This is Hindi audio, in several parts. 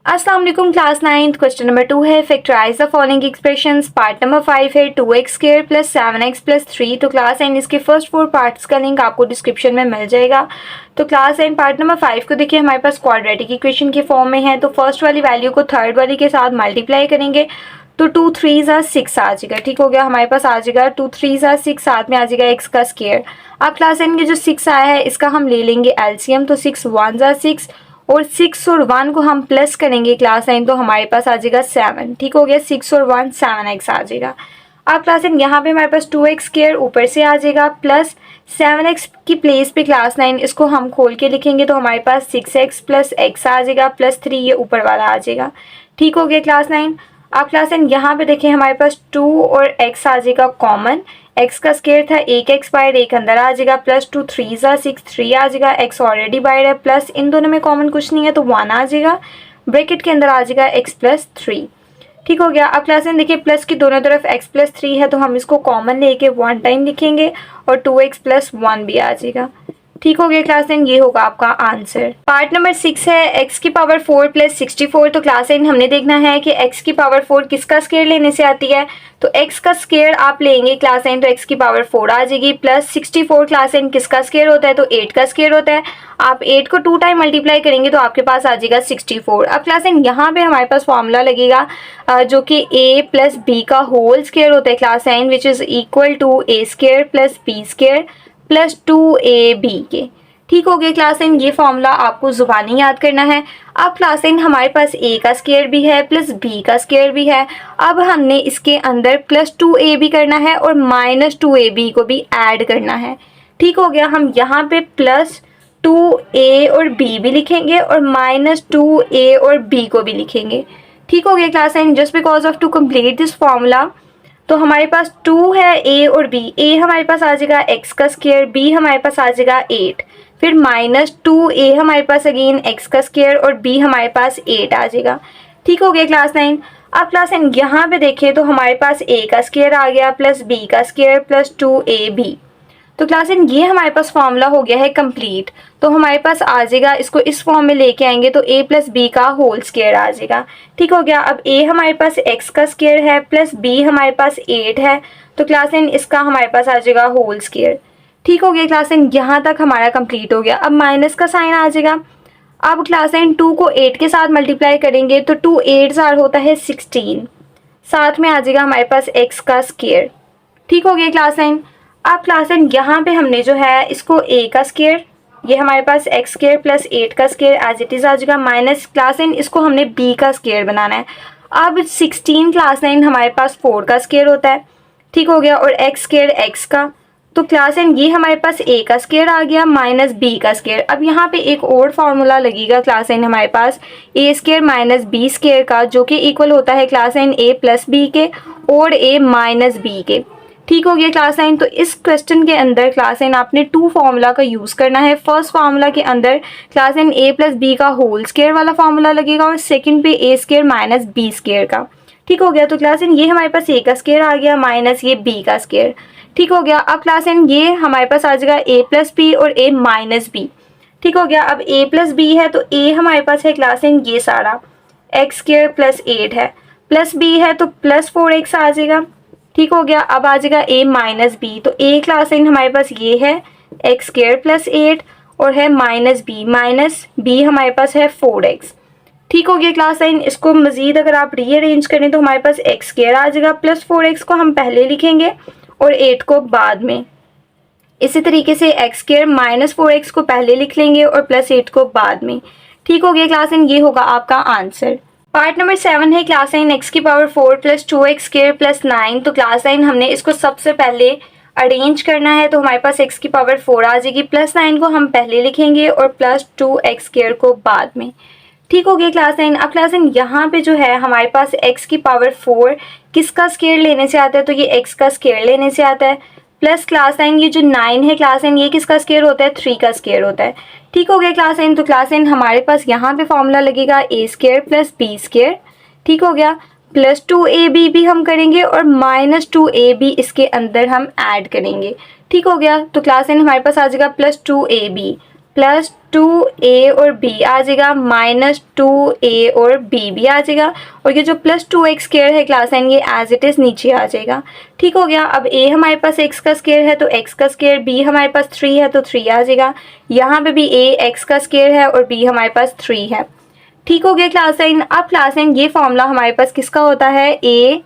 अस्सलाम वालेकुम क्लास 9th क्वेश्चन नंबर 2 है factorise the following expressions. Part number 5 है 2x square plus 7x plus 3। तो क्लास 9 इसके फर्स्ट 4 पार्ट्स का लिंक आपको डिस्क्रिप्शन में मिल जाएगा। तो क्लास 9 पार्ट नंबर 5 को देखिए हमारे पास क्वाड्रेटिक इक्वेशन के फॉर्म में है। तो फर्स्ट वाली वैल्यू को थर्ड वाली के साथ मल्टीप्लाई करेंगे तो 2 3 6 आ जाएगा। ठीक हो गया, हमारे पास आ जाएगा 2 3 6, साथ में आ जाएगा x का स्क्वायर। अब क्लास 9 के जो 6 आया है इसका हम ले लेंगे एलसीएम। तो 6 1 6 और 6 और 1 को हम प्लस करेंगे क्लास 9 तो हमारे पास आ जाएगा 7। ठीक हो गया, 6 और 1 7x आ जाएगा। अब क्लास 9 यहाँ पे हमारे पास 2x स्क्वायर ऊपर से आ जाएगा प्लस 7x की प्लेस पे क्लास 9 इसको हम खोल के लिखेंगे तो हमारे पास 6x प्लस x आ जाएगा प्लस 3 ये ऊपर वाला आ जाएगा। ठीक हो गया क्लास 9। अब क्लास 9 यहाँ पे देखें हमारे पास 2 और x आ जाएगा कॉमन। x का स्क्वायर था 1x बाहर, एक अंदर आ जाएगा प्लस 2 3 6 3 आ जाएगा। x ऑलरेडी बाहर है, प्लस इन दोनों में कॉमन कुछ नहीं है तो 1 आ जाएगा। ब्रैकेट के अंदर आ जाएगा x प्लस 3। ठीक हो गया। अब क्लास 9 देखिए प्लस की दोनों तरफ x प्लस 3 है तो हम इसको कॉमन लेके 1 टाइम लिखेंगे और 2x प्लस 1 भी आ जाएगा। ठीक हो गया क्लास 9, ये होगा आपका आंसर। पार्ट नंबर 6 है x की पावर 4 प्लस 64। तो क्लास 9 हमने देखना है कि x की पावर 4 किसका स्क्वायर लेने से आती है। तो x का स्क्वायर आप लेंगे क्लास 9 तो x की पावर 4 आ जाएगी प्लस 64 क्लास 9 किसका स्क्वायर होता है तो 8 का स्क्वायर होता है। आप 8 को 2 टाइम मल्टीप्लाई करेंगे तो आपके पास आ जाएगा 64। अब क्लास 9 यहाँ पे हमारे पास फॉर्मूला लगेगा जो कि a प्लस b का होल स्क्वायर होता है class 9 which is equal to a square plus b square plus 2ab के। ठीक हो गया क्लास 9, ये फॉर्मूला आपको जुबानी याद करना है। अब क्लास 9 हमारे पास a का स्क्वायर भी है प्लस b का स्क्वायर भी है। अब हमने इसके अंदर प्लस 2ab करना है और माइनस 2ab को भी ऐड करना है। ठीक हो गया, हम यहाँ पे प्लस 2a और b भी लिखेंगे और माइनस 2a और b को भी लिखेंगे। ठीक हो गया class 9, just because of to complete this formula तो हमारे पास 2 है a और b। a हमारे पास आ जाएगा x का स्क्वायर, b हमारे पास आ जाएगा 8, फिर माइनस 2a हमारे पास अगेन x का स्क्वायर और b हमारे पास 8 आ जाएगा। ठीक हो गया क्लास 9। अब क्लास 9 यहाँ पे देखें तो हमारे पास a का स्क्वायर आ गया प्लस b का स्क्वायर प्लस 2ab। तो क्लास 9 ये हमारे पास फॉर्मूला हो गया है कंप्लीट। तो हमारे पास आ जाएगा, इसको इस फॉर्म में लेके आएंगे तो a प्लस बी का होल स्क्वायर आ जाएगा। ठीक हो गया, अब a हमारे पास x का स्क्वायर है प्लस b हमारे पास 8 है तो क्लास 9 इसका हमारे पास आ जाएगा होल स्क्वायर। ठीक हो गया क्लास 9, यहाँ तक हमारा कंप्लीट हो गया। अब माइनस का साइन आ जाएगा। अब क्लास 9 2 को 8 के साथ मल्टीप्लाई करेंगे तो 2 8 होता है 16, साथ में आ जाएगा हमारे पास x का स्क्वायर। ठीक हो गया क्लास 9। अब क्लास 9 यहाँ पे हमने जो है इसको a का स्क्वायर, ये हमारे पास x स्क्वायर प्लस 8 का स्क्वायर एज इट इज़ आ जाएगा माइनस क्लास 9 इसको हमने b का स्क्वायर बनाना है। अब 16 क्लास 9 हमारे पास 4 का स्क्वायर होता है। ठीक हो गया, और x स्क्वायर x का, तो क्लास 9 ये हमारे पास a का स्क्वायर आ गया माइनस b का स्क्वायर। अब यहाँ पे एक और फार्मूला लगेगा क्लास 9 हमारे पास a square minus b square का जो कि इक्वल होता है क्लास 9 a प्लस b के और a माइनस b के। ठीक हो गया क्लास 9। तो इस क्वेश्चन के अंदर क्लास 9 आपने 2 फार्मूला का यूज़ करना है। फर्स्ट फार्मूला के अंदर क्लास 9 a प्लस b का होल स्क्वायर वाला फार्मूला लगेगा और सेकंड पे a square minus b square का। ठीक हो गया, तो क्लास 9 ये हमारे पास a का स्क्वायर आ गया माइनस ये b का स्क्वायर। ठीक हो गया, अब क्लास 9 ये हमारे पास आ जाएगा a प्लस b और a माइनस b। ठीक हो गया, अब a प्लस b है तो a हमारे पास है क्लास 9 ये सारा x स्क्वायर प्लस 8 है, प्लस b है तो प्लस 4x आ जाएगा। ठीक हो गया, अब आ जाएगा a माइनस b। तो a क्लास 9 हमारे पास ये है x स्क्वायर प्लस 8 और है माइनस b हमारे पास है 4x। ठीक हो गया क्लास 9, इसको मज़ीद अगर आप रीअरेंज करें तो हमारे पास x स्क्वायर आ जाएगा प्लस 4x को हम पहले लिखेंगे और 8 को बाद में। इसी तरीके से x स्क्वायर माइनस 4x को पहले लिख लेंगे और प्लस 8 को बाद में। ठीक हो गया क्लास 9, ये होगा आपका आंसर। पार्ट नंबर 7 है क्लास 9 x की power 4 plus 2x square plus 9। तो क्लास 9 हमने इसको सबसे पहले अरेंज करना है तो हमारे पास x की पावर 4 आ जाएगी, प्लस 9 को हम पहले लिखेंगे और प्लस 2x स्क्वायर को बाद में। ठीक हो गया क्लास 9। अब क्लास 9 यहाँ पे जो है हमारे पास x की पावर 4 किसका स्क्वायर लेने से आता है तो ये x का स्क्वायर लेने से आता है, प्लस क्लास 9 ये जो 9 है क्लास 9 ये किसका स्क्वायर होता है 3 का स्क्वायर होता है। ठीक हो गया क्लास 9। तो क्लास 9 हमारे पास यहाँ पे फॉर्मूला लगेगा a square plus b square. ठीक हो गया, प्लस 2ab भी हम करेंगे और माइनस 2ab इसके अंदर हम ऐड करेंगे। ठीक हो गया, तो क्लास 9 हमारे पास आ जाएगा प्लस 2ab प्लस 2a और b आ जाएगा, माइनस 2a और b भी आ जाएगा, और ये जो प्लस 2x स्क्वायर है क्लास एन ये एज इट इज़ नीचे आ जाएगा। ठीक हो गया। अब a हमारे पास x का स्क्वायर है तो x का स्क्वायर, b हमारे पास 3 है तो 3 आ जाएगा, यहाँ पे भी a x का स्क्वायर है और b हमारे पास 3 है। ठीक हो गया क्लास एन। अब क्लास एन ये फॉर्मूला हमारे पास किसका होता है, a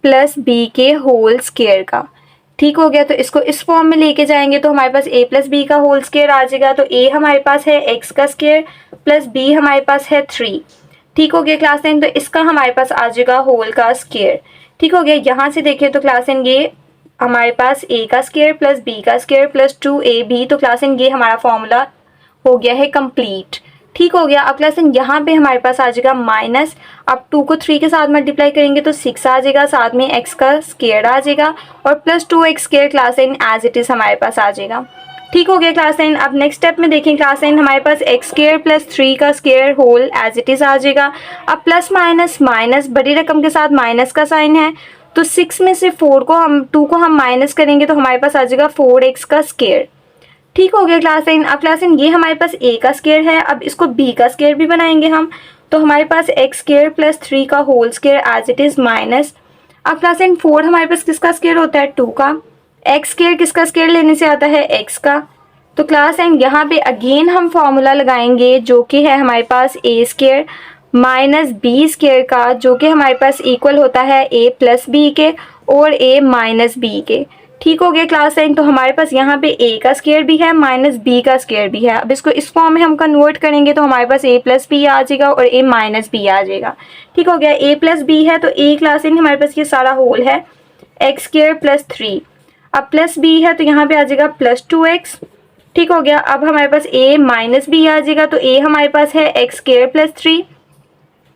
प्लस b के होल स्क्वायर का। ठीक हो गया। तो इसको इस फॉर्म में लेके जाएंगे तो हमारे पास a प्लस बी का होल स्क्वायर आ जाएगा। तो a हमारे पास है x का स्क्वायर प्लस b हमारे पास है 3। ठीक हो गया क्लास एन। तो इसका हमारे पास आ जाएगा होल का स्क्वायर। ठीक हो गया। यहाँ से देखिए तो क्लास एन ये हमारे पास a का स्क्वायर प्लस b का स्क्वायर प्लस 2ab, तो क्लास एन ये हमारा फॉर्मूला हो गया है कंप्लीट। ठीक हो गया। अब क्लास एन यहाँ पे हमारे पास आ जाएगा माइनस, अब 2 को 3 के साथ मल्टीप्लाई करेंगे तो 6 आ जाएगा, साथ में x का स्क्वायर आ जाएगा और plus 2x square class N as it is हमारे पास आ जाएगा। ठीक हो गया क्लास एन। अब नेक्स्ट स्टेप में देखें क्लास एन हमारे पास x स्क्वायर प्लस 3 का square whole as it is आ जाएगा। अब प्लस माइनस माइनस बड़ी रकम के साथ माइनस का साइन है, तो 6 में से 2 को हम माइनस करेंगे तो हमारे पास आ जाएगा 4x का स्क्वायर। ठीक हो गया क्लास एन। अब क्लास एन ये हमारे पास a का स्क्वायर है, अब इसको b का स्क्वायर भी बनाएंगे हम, तो हमारे पास x स्क्वायर प्लस 3 का whole square as it is minus. अब क्लास एन 4 हमारे पास किसका स्क्वायर होता है, 2 का। x स्क्वायर किसका स्क्वायर लेने से आता है, x का। तो क्लास एन यहाँ पे अगेन हम फॉर्मूला लगाएंगे जो कि है हमारे पास a square minus b square का, जो कि हमारे पास इक्वल होता है a प्लस b के और a माइनस b के। ठीक हो गया क्लास एन। तो हमारे पास यहाँ पे a का स्क्वायर भी है माइनस b का स्क्वायर भी है। अब इसको इस फॉर्म में हम कन्वर्ट करेंगे तो हमारे पास a प्लस b आ जाएगा और a माइनस b आ जाएगा। ठीक हो गया। a प्लस b है तो a क्लास एन हमारे पास ये सारा होल है x स्क्वायर प्लस 3, अब प्लस b है तो यहाँ पे आ जाएगा प्लस 2x। ठीक हो गया। अब हमारे पास a माइनस b आ जाएगा, तो a हमारे पास है x square plus 3,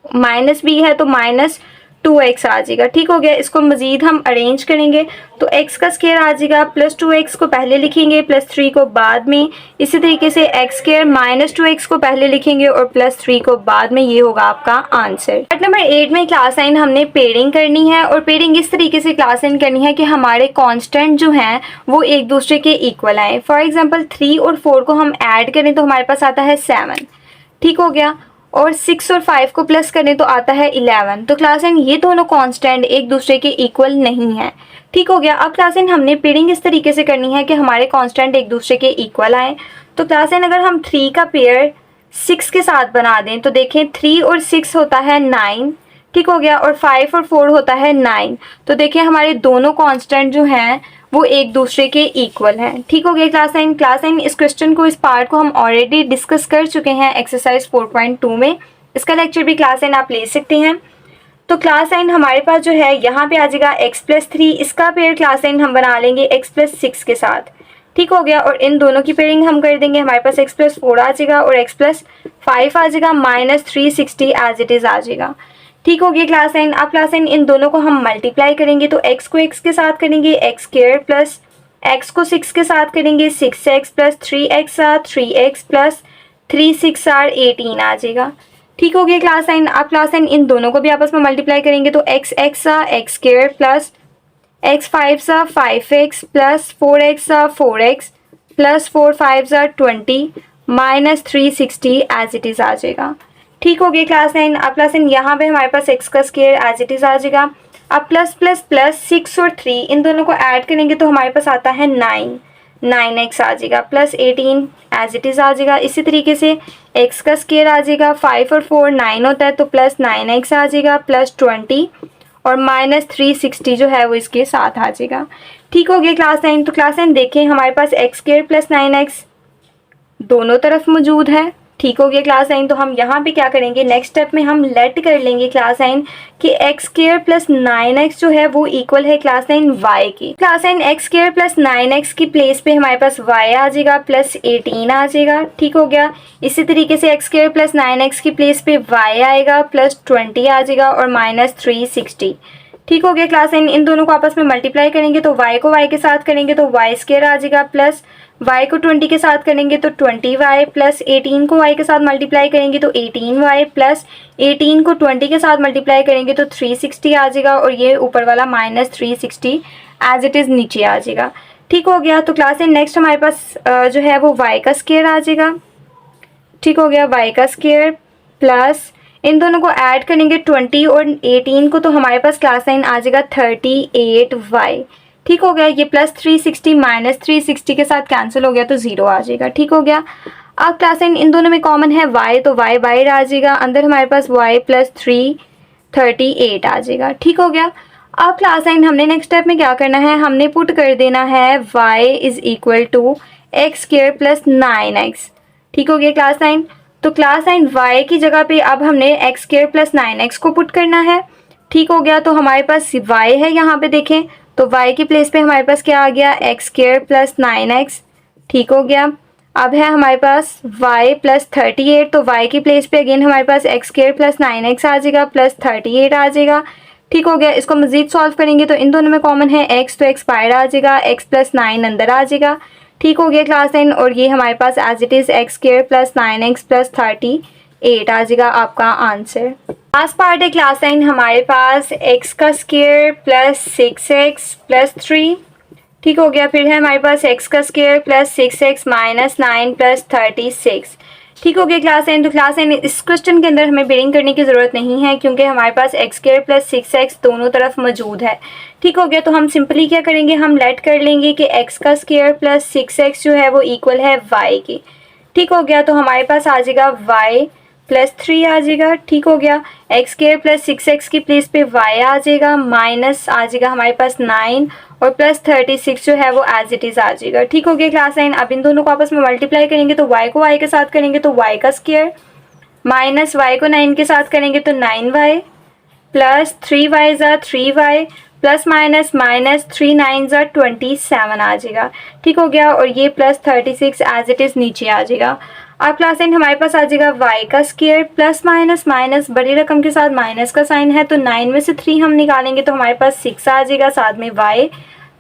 minus b है तो माइनस 2x आ जाएगा। ठीक हो गया। इसको मज़ीद हम अरेंज करेंगे तो x का स्क्वायर आ जाएगा, प्लस 2x को पहले लिखेंगे प्लस 3 को बाद में, इसी तरीके से x स्क्वायर माइनस 2x को पहले लिखेंगे और प्लस 3 को बाद में। ये होगा आपका आंसर। पार्ट नंबर 8 में क्लास एन हमने पेयरिंग करनी है, और पेयरिंग इस तरीके से क्लास एन करनी है कि हमारे कॉन्स्टेंट जो हैं वो एक दूसरे के इक्वल आए। फॉर एग्जाम्पल 3 और 4 को हम ऐड करें तो हमारे पास आता है 7। ठीक हो गया। और 6 और 5 को प्लस करें तो आता है 11। तो क्लास एन ये दोनों कांस्टेंट एक दूसरे के इक्वल नहीं है। ठीक हो गया। अब क्लास एन हमने पेयरिंग इस तरीके से करनी है कि हमारे कांस्टेंट एक दूसरे के इक्वल आए। तो क्लास एन अगर हम 3 का पेयर 6 के साथ बना दें तो देखें 3 और 6 होता है 9। ठीक हो गया। और 5 और 4 होता है 9। तो देखें हमारे दोनों कांस्टेंट जो हैं वो एक दूसरे के इक्वल हैं। ठीक हो गया क्लास एन इस क्वेश्चन को, इस पार्ट को हम ऑलरेडी डिस्कस कर चुके हैं एक्सरसाइज 4.2 में। इसका लेक्चर भी क्लास एन आप ले सकते हैं। तो क्लास एन हमारे पास जो है यहाँ पे आ जाएगा x प्लस 3, इसका पेयर क्लास एन हम बना लेंगे x प्लस 6 के साथ। ठीक हो गया। और इन दोनों की पेयरिंग हम कर देंगे, हमारे पास x प्लस 4 आ जाएगा और x प्लस 5 आ जाएगा, माइनस 360 एज इट इज़ आ जाएगा। ठीक हो गया क्लास एन। अब क्लास एन इन दोनों को हम मल्टीप्लाई करेंगे तो x को x के साथ करेंगे x स्क्वायर प्लस x को 6 के साथ करेंगे 6x plus 3x 3x plus 3 6 18 आ जाएगा। ठीक हो गया क्लास एन। अब क्लास एन इन दोनों को भी आपस में मल्टीप्लाई करेंगे तो x square plus x 5 5x plus 4x 4x plus 4 5 20 minus 360 as it is आ जाएगा। ठीक हो गया क्लास एन। अब क्लास एन यहाँ पे हमारे पास x का स्क्वायर एज इट इज़ आ जाएगा। अब प्लस प्लस प्लस 6 और 3 इन दोनों को ऐड करेंगे तो हमारे पास आता है 9x आ जाएगा, प्लस 18 एज इट इज़ आ जाएगा। इसी तरीके से x का स्क्वायर आ जाएगा, 5 और 4 9 होता है तो प्लस 9x आ जाएगा, प्लस 20 और माइनस 360 जो है वो इसके साथ आ जाएगा। ठीक हो गया क्लास एन। तो क्लास एन देखें हमारे पास x स्क्वायर प्लस 9x दोनों तरफ मौजूद है। ठीक हो गया क्लास एन। तो हम यहाँ पे क्या करेंगे, नेक्स्ट स्टेप में हम लेट कर लेंगे क्लास एन कि x स्क्वायर प्लस 9x जो है वो इक्वल है क्लास एन y की। Class N x square plus 9x की प्लेस पे हमारे पास y आ जाएगा, प्लस 18 आ जाएगा। ठीक हो गया। इसी तरीके से x स्क्वायर प्लस 9x की प्लेस पे y आएगा, प्लस 20 आ जाएगा और माइनस 360। ठीक हो गया क्लास एन। इन दोनों को आपस में मल्टीप्लाई करेंगे तो y को y के साथ करेंगे तो y स्क्वायर आ जाएगा, प्लस y को 20 के साथ करेंगे तो 20y, प्लस 18 को y के साथ मल्टीप्लाई करेंगे तो 18y, प्लस 18 को 20 के साथ मल्टीप्लाई करेंगे तो 360 आ जाएगा और ये ऊपर वाला माइनस 360 एज इट इज़ नीचे आ जाएगा। ठीक हो गया। तो क्लास एन नेक्स्ट हमारे पास जो है वो y का स्क्वायर आ जाएगा। ठीक हो गया, y का स्क्वायर प्लस इन दोनों को ऐड करेंगे 20 और 18 को, तो हमारे पास क्लास साइन आ जाएगा 38y। ठीक हो गया, ये प्लस 360 माइनस 360 के साथ कैंसिल हो गया तो 0 आ जाएगा। ठीक हो गया, अब क्लास साइन इन दोनों में कॉमन है y, तो y बाहर आ जाएगा, अंदर हमारे पास y प्लस 338 आ जाएगा। ठीक हो गया, अब क्लास साइन हमने नेक्स्ट स्टेप में क्या करना है, हमने पुट कर देना है y is equal to X square plus 9x। ठीक हो गया क्लास साइन, तो क्लास साइन y की जगह पे अब हमने एक्स स्क्वायर प्लस 9x को पुट करना है। ठीक हो गया, तो हमारे पास y है यहाँ पे देखें, तो y की प्लेस पे हमारे पास क्या आ गया, एक्स स्क्वायर प्लस 9x। ठीक हो गया, अब है हमारे पास y प्लस 38, तो y की प्लेस पे अगेन हमारे पास एक्स स्क्वायर प्लस 9x आ जाएगा प्लस 38 आ जाएगा। ठीक हो गया, इसको मजीद सॉल्व करेंगे तो इन दोनों में कॉमन है x, तो x बाहर आ जाएगा, x प्लस 9 अंदर आ जाएगा। ठीक हो गया क्लास साइन, और ये हमारे पास as it is x square plus 9x plus 38 आ जाएगा आपका आंसर। लास्ट पार्ट है क्लास साइन हमारे पास x का स्क्वायर प्लस 6x प्लस 3। ठीक हो गया, फिर है हमारे पास x का square plus 6x minus 9 plus 36। ठीक हो गया क्लास साइन, तो क्लास साइन इस क्वेश्चन के अंदर हमें बेरिंग करने की ज़रूरत नहीं है क्योंकि हमारे पास एक्स स्क्वायर प्लस 6x दोनों तरफ मौजूद है। ठीक हो गया, तो हम सिंपली क्या करेंगे, हम लेट कर लेंगे कि x का स्क्वायर प्लस 6x जो है वो इक्वल है y की। ठीक हो गया, तो हमारे पास आ जाएगा y प्लस 3 आ जाएगा। ठीक हो गया, एक्स स्क्वायर प्लस 6x की प्लेस पे y आ जाएगा, माइनस आ जाएगा हमारे पास 9 और प्लस 36 जो है वो एज इट इज़ आ जाएगा। ठीक हो गया क्लास साइन, अब इन दोनों को आपस में मल्टीप्लाई करेंगे तो y को y के साथ करेंगे तो y का स्क्वायर, माइनस y को 9 के साथ करेंगे तो 9y प्लस 3y ज़ा 3y प्लस माइनस माइनस 3 9 ज़ा 27 आ जाएगा। ठीक हो गया, और ये प्लस 36 एज इट इज़ नीचे आ जाएगा। अब क्लास साइन हमारे पास आ जाएगा y का स्क्वायर प्लस माइनस माइनस बड़ी रकम के साथ माइनस का साइन है तो 9 में से 3 हम निकालेंगे तो हमारे पास 6 आ जाएगा, साथ में y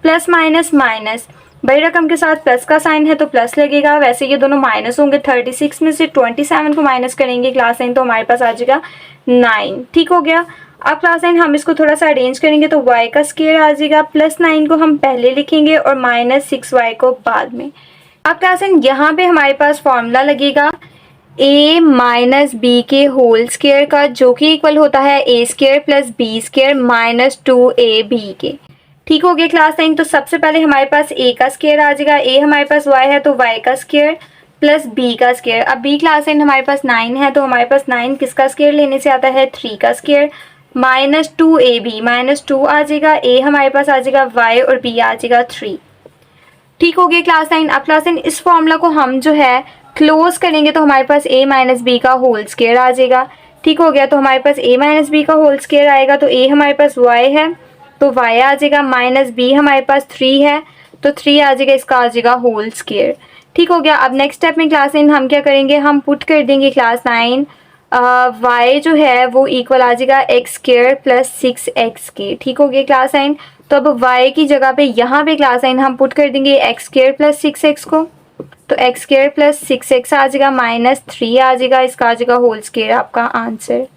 प्लस माइनस माइनस बड़ी रकम के साथ प्लस का साइन है तो प्लस लगेगा, वैसे ये दोनों माइनस होंगे। 36 में से 27 को माइनस करेंगे क्लास साइन तो हमारे पास आ जाएगा 9। ठीक हो गया, अब क्लास साइन हम इसको थोड़ा सा अरेंज करेंगे तो y का स्क्वायर आ जाएगा, प्लस 9 को हम पहले लिखेंगे और माइनस 6y को बाद में। अब क्लास साइन यहाँ पे हमारे पास फॉर्मूला लगेगा a माइनस बी के होल स्क्वायर का, जो कि इक्वल होता है a square plus B square minus 2ab के। ठीक हो गया क्लास साइन, तो सबसे पहले हमारे पास a का स्क्वायर आ जाएगा, a हमारे पास y है तो y का स्क्वायर प्लस b का स्क्वायर। अब b क्लास साइन हमारे पास 9 है तो हमारे पास 9 किसका स्क्वायर लेने से आता है, 3 का स्क्वायर माइनस 2ab माइनस 2 आ जाएगा, a हमारे पास आ जाएगा y और b आ जाएगा 3। ठीक हो गया क्लास साइन, अब क्लास साइन इस फॉर्मूला को हम जो है क्लोज करेंगे तो हमारे पास a माइनस बी का होल स्क्वायर आ जाएगा। ठीक हो गया, तो हमारे पास a माइनस बी का होल स्क्वायर आएगा तो a हमारे पास y है तो y आ जाएगा, माइनस b हमारे पास 3 है तो 3 आ जाएगा, इसका आ जाएगा होल स्क्वायर। ठीक हो गया, अब नेक्स्ट स्टेप में क्लास नाइन हम क्या करेंगे, हम पुट कर देंगे क्लास 9 y जो है वो इक्वल आ जाएगा एक्स स्क्वायर प्लस 6x के। ठीक हो गया क्लास 9, तो अब y की जगह पे यहाँ पे क्लास 9 हम पुट कर देंगे एक्स स्क्वायर प्लस 6x को, तो एक्स स्क्वायर प्लस 6x आ जाएगा माइनस 3 आ जाएगा, इसका आ जाएगा होल स्क्वायर आपका आंसर।